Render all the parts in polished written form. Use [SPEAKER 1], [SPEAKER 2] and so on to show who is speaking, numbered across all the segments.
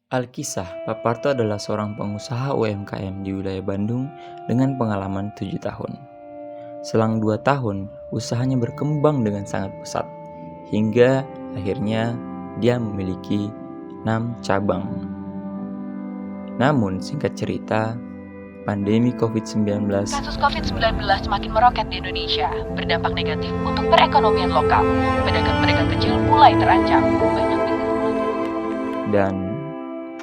[SPEAKER 1] Alkisah, Pak Parto adalah seorang pengusaha UMKM di wilayah Bandung dengan pengalaman 7 tahun. Selang 2 tahun, usahanya berkembang dengan sangat pesat, hingga akhirnya dia memiliki 6 cabang. Namun, singkat cerita, pandemi COVID-19
[SPEAKER 2] Kasus COVID-19 semakin meroket di Indonesia, berdampak negatif untuk perekonomian lokal. Pedagang-pedagang kecil mulai terancam. Banyak bisnis
[SPEAKER 1] dan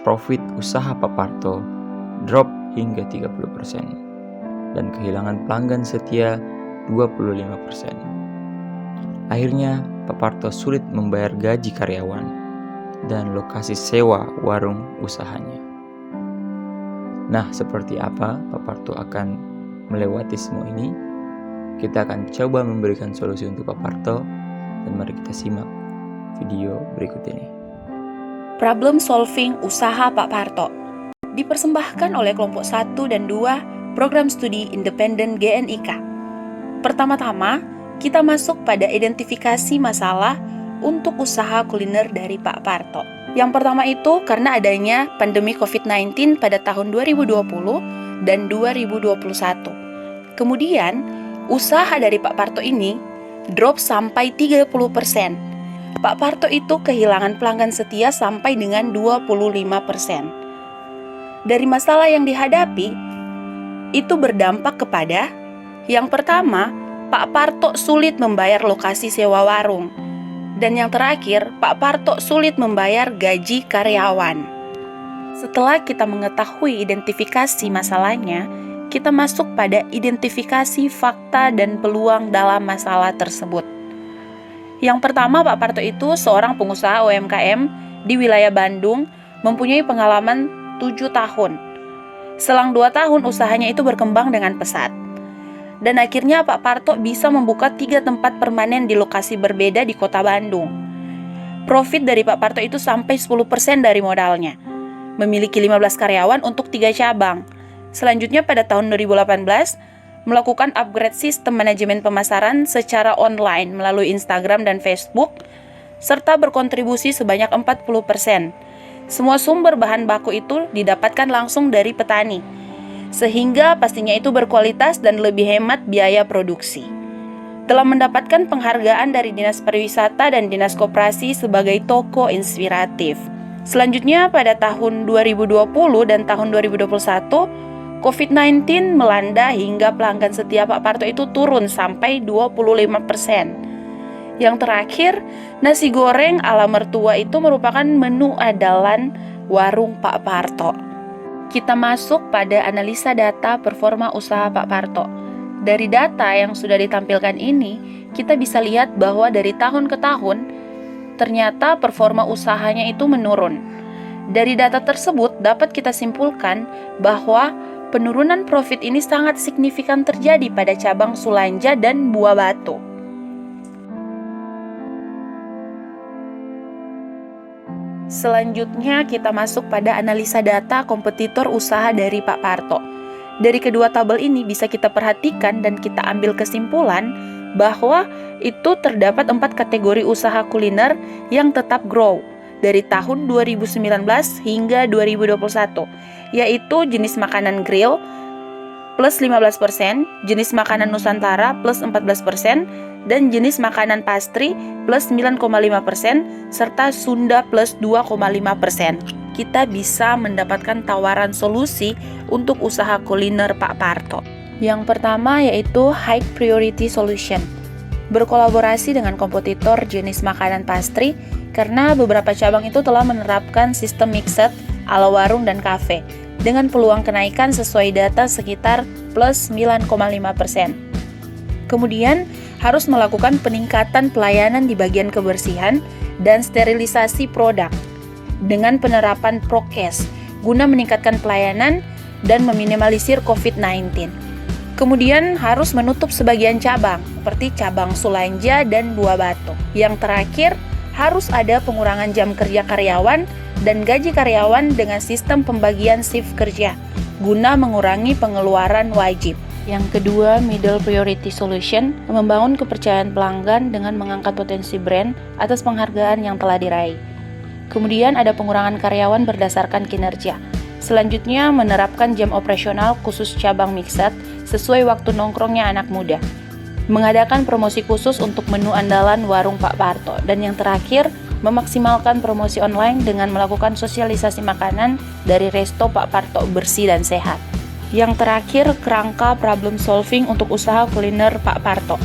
[SPEAKER 1] profit usaha Pak Parto drop hingga 30% dan kehilangan pelanggan setia 25%. Akhirnya Pak Parto sulit membayar gaji karyawan dan lokasi sewa warung usahanya. Nah, seperti apa Pak Parto akan melewati semua ini? Kita akan coba memberikan solusi untuk Pak Parto, dan mari kita simak video berikut ini.
[SPEAKER 3] Problem Solving Usaha Pak Parto dipersembahkan oleh kelompok 1 dan 2 Program Studi Independen GNIK. Pertama-tama, kita masuk pada identifikasi masalah untuk usaha kuliner dari Pak Parto. Yang pertama itu karena adanya pandemi COVID-19 pada tahun 2020 dan 2021. Kemudian, usaha dari Pak Parto ini drop sampai 30%. Pak Parto itu kehilangan pelanggan setia sampai dengan 25%. Dari masalah yang dihadapi, itu berdampak kepada yang pertama, Pak Parto sulit membayar lokasi sewa warung. Dan yang terakhir, Pak Parto sulit membayar gaji karyawan. Setelah kita mengetahui identifikasi masalahnya, kita masuk pada identifikasi fakta dan peluang dalam masalah tersebut. Yang pertama, Pak Parto itu seorang pengusaha UMKM di wilayah Bandung, mempunyai pengalaman 7 tahun. Selang 2 tahun usahanya itu berkembang dengan pesat. Dan akhirnya Pak Parto bisa membuka 3 tempat permanen di lokasi berbeda di kota Bandung. Profit dari Pak Parto itu sampai 10% dari modalnya. Memiliki 15 karyawan untuk 3 cabang. Selanjutnya pada tahun 2018, melakukan upgrade sistem manajemen pemasaran secara online melalui Instagram dan Facebook, serta berkontribusi sebanyak 40%. Semua sumber bahan baku itu didapatkan langsung dari petani, sehingga pastinya itu berkualitas dan lebih hemat biaya produksi. Telah mendapatkan penghargaan dari Dinas Pariwisata dan Dinas Koperasi sebagai toko inspiratif. Selanjutnya pada tahun 2020 dan tahun 2021, COVID-19 melanda hingga pelanggan setia Pak Parto itu turun sampai 25%. Yang terakhir, nasi goreng ala mertua itu merupakan menu andalan warung Pak Parto. Kita masuk pada analisa data performa usaha Pak Parto. Dari data yang sudah ditampilkan ini, kita bisa lihat bahwa dari tahun ke tahun, ternyata performa usahanya itu menurun. Dari data tersebut dapat kita simpulkan bahwa penurunan profit ini sangat signifikan terjadi pada cabang Sulanja dan Buah Batu. Selanjutnya kita masuk pada analisa data kompetitor usaha dari Pak Parto. Dari kedua tabel ini bisa kita perhatikan dan kita ambil kesimpulan bahwa itu terdapat 4 kategori usaha kuliner yang tetap grow dari tahun 2019 hingga 2021, yaitu jenis makanan grill plus 15%, jenis makanan Nusantara plus 14%, dan jenis makanan pastry plus 9,5%, serta Sunda plus 2,5%. Kita bisa mendapatkan tawaran solusi untuk usaha kuliner Pak Parto. Yang pertama yaitu High Priority Solution. Berkolaborasi dengan kompetitor jenis makanan pastry karena beberapa cabang itu telah menerapkan sistem mixed ala warung dan kafe dengan peluang kenaikan sesuai data sekitar plus 9,5%. Kemudian harus melakukan peningkatan pelayanan di bagian kebersihan dan sterilisasi produk dengan penerapan prokes guna meningkatkan pelayanan dan meminimalisir COVID-19. Kemudian harus menutup sebagian cabang seperti cabang Sulanja dan Buah Batu. Yang terakhir, harus ada pengurangan jam kerja karyawan dan gaji karyawan dengan sistem pembagian shift kerja guna mengurangi pengeluaran wajib. Yang kedua, Middle Priority Solution, membangun kepercayaan pelanggan dengan mengangkat potensi brand atas penghargaan yang telah diraih. Kemudian ada pengurangan karyawan berdasarkan kinerja. Selanjutnya menerapkan jam operasional khusus cabang Mixed sesuai waktu nongkrongnya anak muda. Mengadakan promosi khusus untuk menu andalan warung Pak Parto. Dan yang terakhir, memaksimalkan promosi online dengan melakukan sosialisasi makanan dari resto Pak Parto bersih dan sehat. Yang terakhir, kerangka problem solving untuk usaha kuliner Pak Parto.